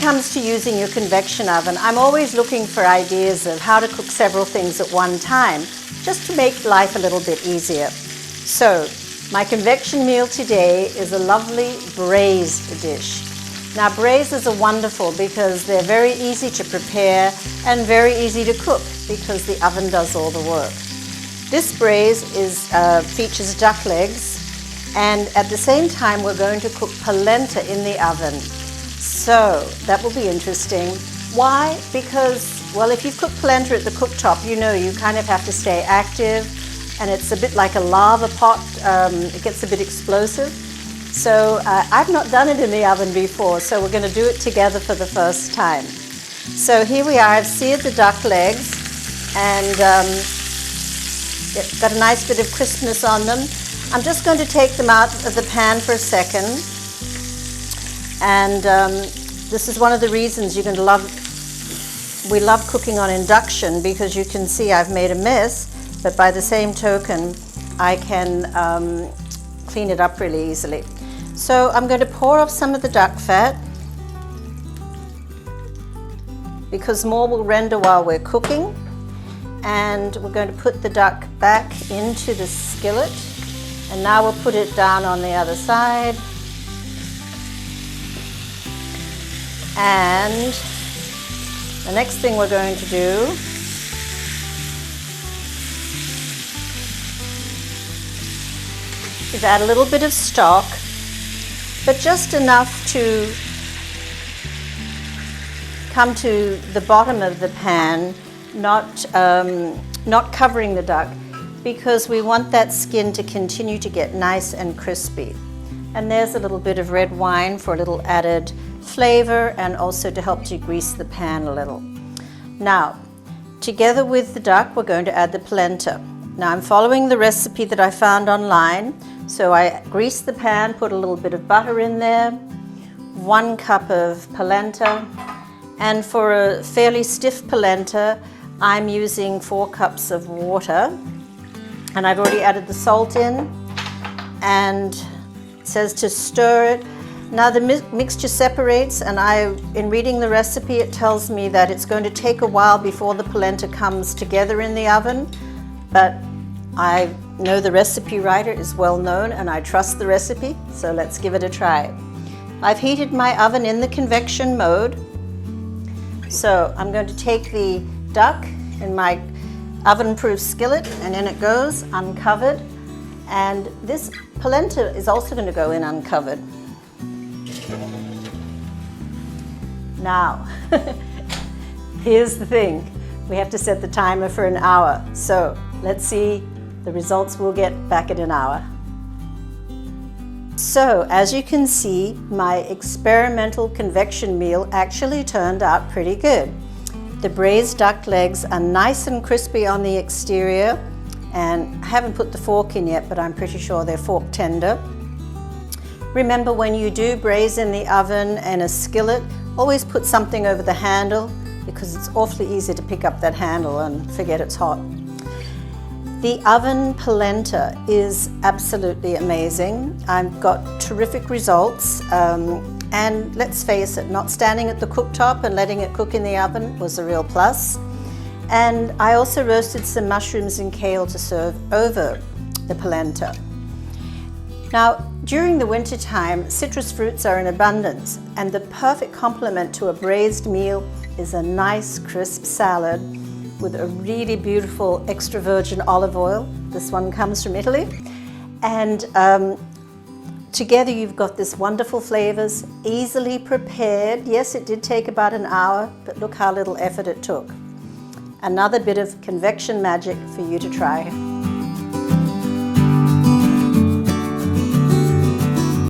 comes to using your convection oven, I'm always looking for ideas of how to cook several things at one time, just to make life a little bit easier. So, my convection meal today is a lovely braised dish. Now, braised are wonderful because they're very easy to prepare and very easy to cook because the oven does all the work. This braised features duck legs, and at the same time we're going to cook polenta in the oven. So that will be interesting. Why? Because, well, if you've cooked polenta at the cooktop, you know you kind of have to stay active, and it's a bit like a lava pot. It gets a bit explosive. So I've not done it in the oven before, so we're going to do it together for the first time. So here we are. I've seared the duck legs, and got a nice bit of crispness on them. I'm just going to take them out of the pan for a second. And this is one of the reasons you're going to love, we love cooking on induction, because you can see I've made a mess, but by the same token, I can clean it up really easily. So I'm going to pour off some of the duck fat, because more will render while we're cooking. And we're going to put the duck back into the skillet, and now we'll put it down on the other side. And the next thing we're going to do is add a little bit of stock, but just enough to come to the bottom of the pan, not covering the duck, because we want that skin to continue to get nice and crispy. And there's a little bit of red wine for a little added flavor, and also to help to grease the pan a little. Now, together with the duck, we're going to add the polenta. Now, I'm following the recipe that I found online. So I greased the pan, put a little bit of butter in there, 1 cup of polenta, and for a fairly stiff polenta, I'm using 4 cups of water, and I've already added the salt in, and it says to stir it. Now the mixture separates, and in reading the recipe, it tells me that it's going to take a while before the polenta comes together in the oven, but I know the recipe writer is well known and I trust the recipe, so let's give it a try. I've heated my oven in the convection mode, so I'm going to take the duck in my oven-proof skillet, and in it goes, uncovered. And this polenta is also going to go in uncovered. Now, here's the thing. We have to set the timer for an hour. So let's see the results we'll get back in an hour. So as you can see, my experimental convection meal actually turned out pretty good. The braised duck legs are nice and crispy on the exterior, and I haven't put the fork in yet, but I'm pretty sure they're fork tender. Remember, when you do braise in the oven and a skillet, always put something over the handle, because it's awfully easy to pick up that handle and forget it's hot. The oven polenta is absolutely amazing. I've got terrific results, and let's face it, not standing at the cooktop and letting it cook in the oven was a real plus. And I also roasted some mushrooms and kale to serve over the polenta. Now, during the winter time, citrus fruits are in abundance, and the perfect complement to a braised meal is a nice crisp salad with a really beautiful extra virgin olive oil. This one comes from Italy. And together you've got this wonderful flavors, easily prepared. Yes, it did take about an hour, but look how little effort it took. Another bit of convection magic for you to try.